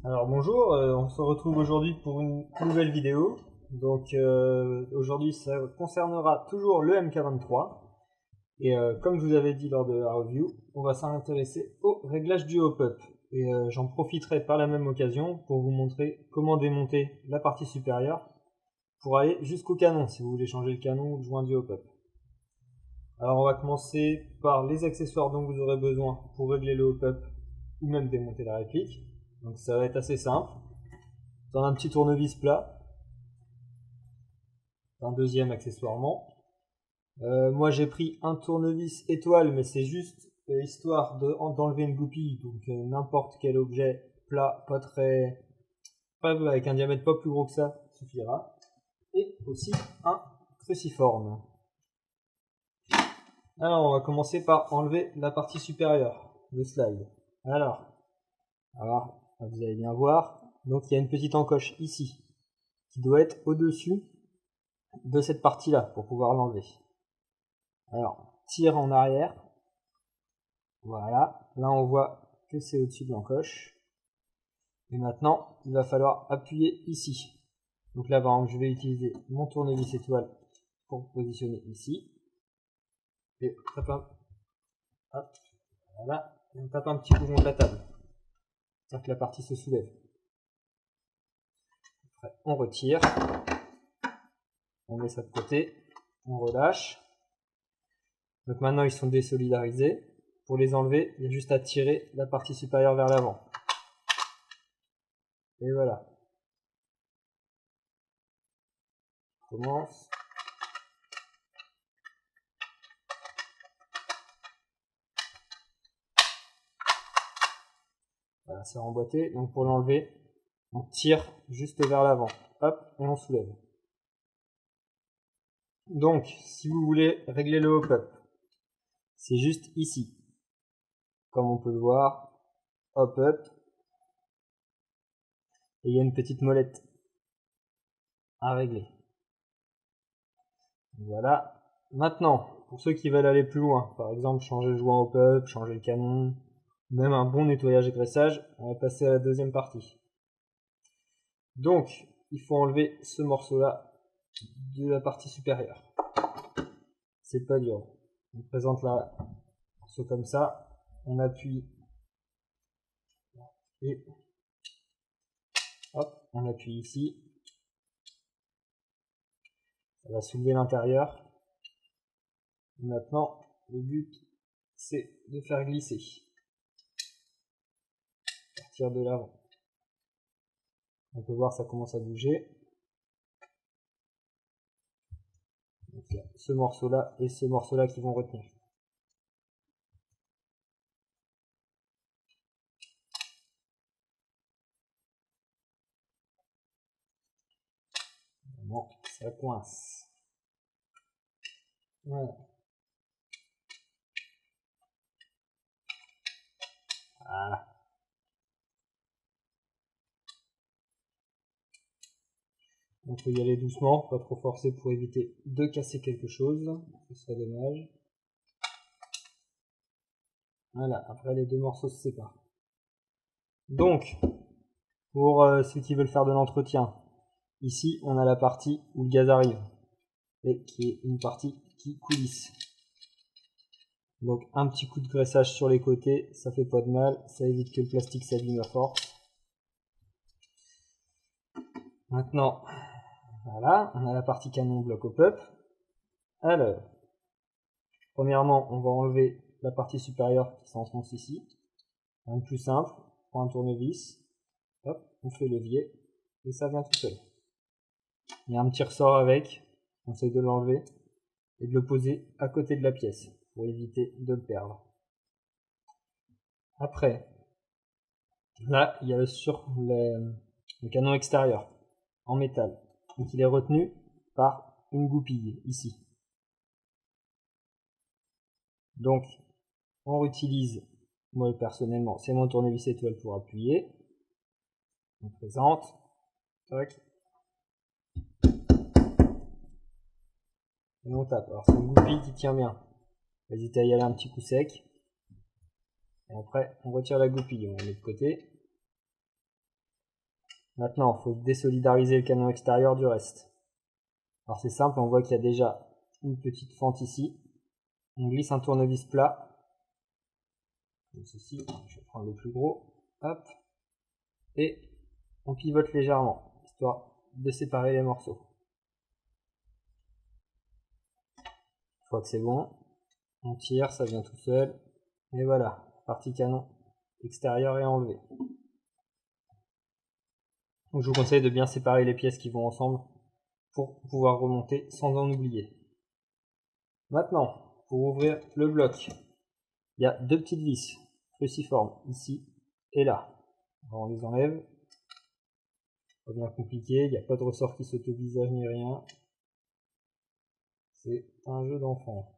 Alors bonjour, on se retrouve aujourd'hui pour une nouvelle vidéo. Donc aujourd'hui ça concernera toujours le MK23. Et comme je vous avais dit lors de la review, on va s'intéresser au réglage du hop-up. Et j'en profiterai par la même occasion pour vous montrer comment démonter la partie supérieure pour aller jusqu'au canon, si vous voulez changer le canon ou le joint du hop-up. Alors on va commencer par les accessoires dont vous aurez besoin pour régler le hop-up ou même démonter la réplique. Donc ça va être assez simple. Dans un petit tournevis plat, un deuxième accessoirement. Moi j'ai pris un tournevis étoile, mais c'est juste histoire d'enlever une goupille, donc n'importe quel objet plat, pas avec un diamètre pas plus gros que ça suffira. Et aussi un cruciforme. Alors on va commencer par enlever la partie supérieure, le slide. Alors vous allez bien voir, donc il y a une petite encoche ici qui doit être au-dessus de cette partie-là pour pouvoir l'enlever. Alors, tire en arrière. Voilà. Là, on voit que c'est au-dessus de l'encoche. Et maintenant, il va falloir appuyer ici. Donc là, par exemple, je vais utiliser mon tournevis étoile pour positionner ici. Et tape hop, voilà. Et on tape un petit coup contre la table. C'est-à-dire que la partie se soulève. Après, on retire. On met ça de côté. On relâche. Donc maintenant, ils sont désolidarisés. Pour les enlever, il y a juste à tirer la partie supérieure vers l'avant. Et voilà. On commence. Voilà, c'est remboîté. Donc pour l'enlever, on tire juste vers l'avant. Hop, et on soulève. Donc, si vous voulez régler le hop-up, c'est juste ici. Comme on peut le voir, hop-up. Et il y a une petite molette à régler. Voilà. Maintenant, pour ceux qui veulent aller plus loin, par exemple changer le joint hop-up, changer le canon, même un bon nettoyage et graissage, on va passer à la deuxième partie. Donc, il faut enlever ce morceau-là de la partie supérieure. C'est pas dur. On présente la morceau comme ça, on appuie et hop, on appuie ici. Ça va soulever l'intérieur. Maintenant, le but c'est de faire glisser. Partir de l'avant. On peut voir ça commence à bouger. Donc, il y a ce morceau-là et ce morceau-là qui vont retenir. Bon, ça coince. Voilà. Voilà. On peut y aller doucement, pas trop forcer pour éviter de casser quelque chose. Ce serait dommage. Voilà, après les deux morceaux se séparent. Donc, pour ceux qui veulent faire de l'entretien, ici on a la partie où le gaz arrive, et qui est une partie qui coulisse. Donc un petit coup de graissage sur les côtés, ça fait pas de mal, ça évite que le plastique s'abîme à force. Maintenant, voilà, on a la partie canon bloc hop-up. Alors, premièrement, on va enlever la partie supérieure qui s'enfonce ici. Un plus simple, on prend un tournevis, hop, on fait levier, et ça vient tout seul. Il y a un petit ressort avec, on essaye de l'enlever, et de le poser à côté de la pièce, pour éviter de le perdre. Après, là, il y a le canon extérieur, en métal. Donc il est retenu par une goupille, ici. Donc, on réutilise, moi personnellement, c'est mon tournevis étoile pour appuyer. On présente. Tac. Et on tape. Alors c'est une goupille qui tient bien. N'hésitez à y aller un petit coup sec. Et après, on retire la goupille, on la met de côté. Maintenant, il faut désolidariser le canon extérieur du reste. Alors c'est simple, on voit qu'il y a déjà une petite fente ici. On glisse un tournevis plat, comme ceci, je vais prendre le plus gros, hop, et on pivote légèrement, histoire de séparer les morceaux. Une fois que c'est bon, on tire, ça vient tout seul, et voilà, partie canon extérieur est enlevée. Donc je vous conseille de bien séparer les pièces qui vont ensemble pour pouvoir remonter sans en oublier. Maintenant, pour ouvrir le bloc, il y a deux petites vis cruciformes ici et là. Alors on les enlève. Pas bien compliqué, il n'y a pas de ressort qui saute au visage ni rien. C'est un jeu d'enfant.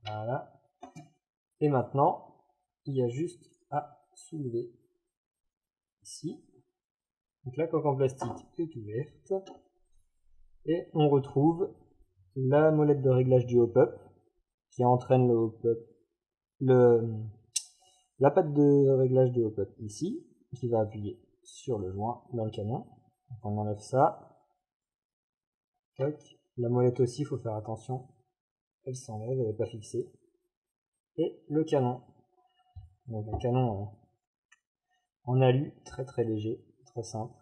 Voilà. Et maintenant, il y a juste à soulever ici. Donc la coque en plastique est ouverte. Et on retrouve la molette de réglage du hop-up qui entraîne le hop-up, la patte de réglage de hop-up ici, qui va appuyer sur le joint dans le canon. Donc on enlève ça. Toc. La molette aussi, il faut faire attention. Elle s'enlève, elle n'est pas fixée. Et le canon. Donc un canon en alu, très très léger, très simple.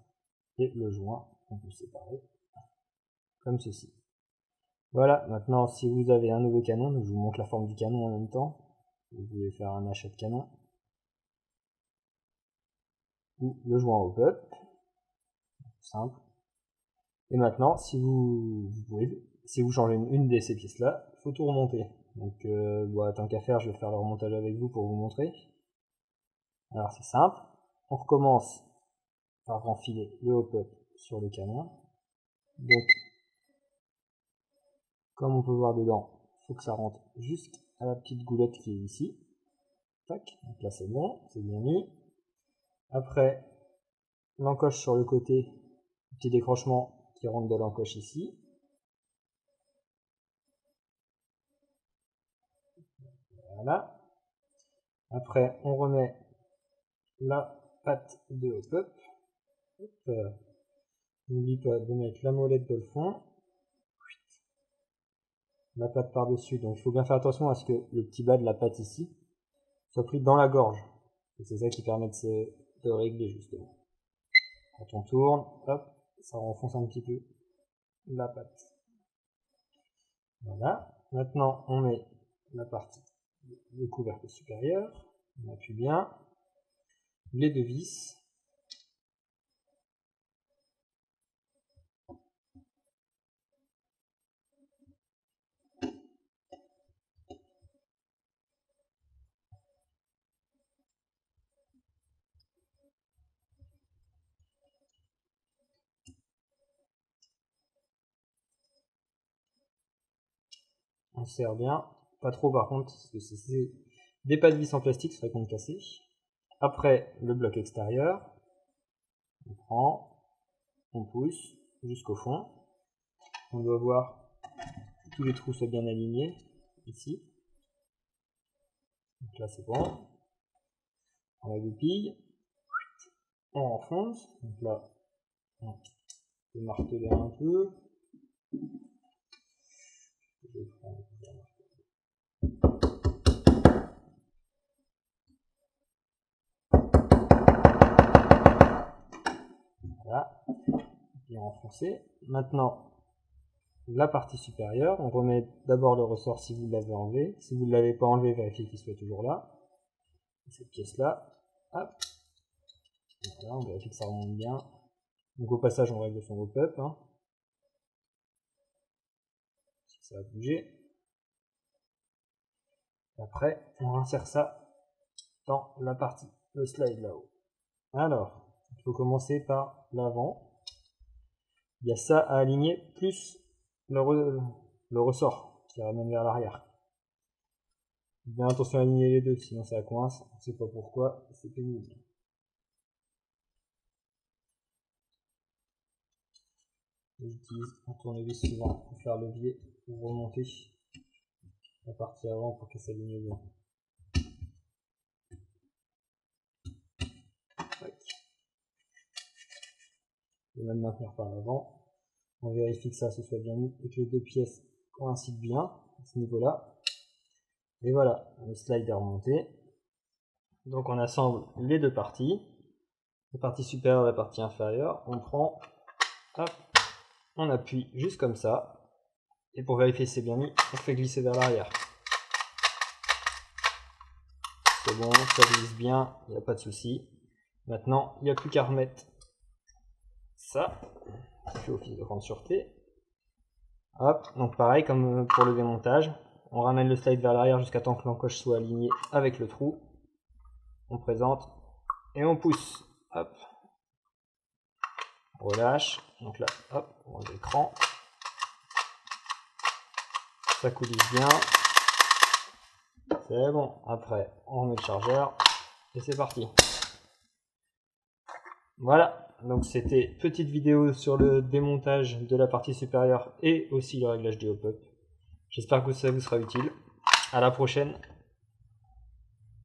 Et le joint, on peut séparer comme ceci. Voilà, maintenant si vous avez un nouveau canon, donc je vous montre la forme du canon en même temps. Vous pouvez faire un achat de canon. Ou le joint au hop-up. Simple. Et maintenant, si vous changez une de ces pièces-là, il faut tout remonter. Donc, tant qu'à faire, je vais faire le remontage avec vous pour vous montrer. Alors, c'est simple. On recommence par renfiler le hop-up sur le canon. Donc, comme on peut voir dedans, il faut que ça rentre jusqu'à la petite goulette qui est ici. Tac. Donc là, c'est bon, c'est bien mis. Après, l'encoche sur le côté, petit décrochement qui rentre de l'encoche ici. Voilà. Après, on remet la patte de hop-up. N'oublie pas de mettre la molette dans le fond. La patte par-dessus. Donc il faut bien faire attention à ce que le petit bas de la patte ici soit pris dans la gorge. Et c'est ça qui permet de régler justement. Quand on tourne, hop, ça renfonce un petit peu la patte. Voilà. Maintenant, on met la partie du couvercle supérieur. On appuie bien. Les deux vis. On serre bien. Pas trop par contre, parce que c'est des pas de vis en plastique, ça serait qu'on casser. Après, le bloc extérieur. On prend, on pousse jusqu'au fond. On doit voir que tous les trous soient bien alignés, ici. Donc là c'est bon. On la goupille. On enfonce. Donc là, on peut marteler un peu. Voilà. Bien enfoncé. Maintenant, la partie supérieure, on remet d'abord le ressort si vous l'avez enlevé. Si vous ne l'avez pas enlevé, vérifiez qu'il soit toujours là. Et cette pièce-là, hop. Voilà, on vérifie que ça remonte bien. Donc au passage, on règle son hop-up. Hein. Si ça a bougé. Et après, on insère ça dans la partie, le slide là-haut. Alors, il faut commencer par l'avant. Il y a ça à aligner, plus le ressort qui ramène vers l'arrière. Bien attention à aligner les deux, sinon ça coince, on ne sait pas pourquoi, c'est pénible. J'utilise un tournevis souvent pour faire levier, pour remonter la partie avant pour qu'elle s'aligne bien. Je vais même maintenir par l'avant. On vérifie que ça se soit bien mis et que les deux pièces coïncident bien à ce niveau-là. Et voilà, le slide est remonté. Donc on assemble les deux parties, la partie supérieure et la partie inférieure. On prend, hop, on appuie juste comme ça. Et pour vérifier si c'est bien mis, on fait glisser vers l'arrière. C'est bon, ça glisse bien, il n'y a pas de souci. Maintenant, il n'y a plus qu'à remettre ça, qui fait office de grande sûreté. Hop, donc pareil comme pour le démontage, on ramène le slide vers l'arrière jusqu'à temps que l'encoche soit alignée avec le trou. On présente et on pousse. Hop, on relâche. Donc là, hop, on enlève l'écran. Ça coulisse bien. C'est bon. Après, on remet le chargeur et c'est parti. Voilà, donc c'était petite vidéo sur le démontage de la partie supérieure et aussi le réglage du hop-up. J'espère que ça vous sera utile. À la prochaine.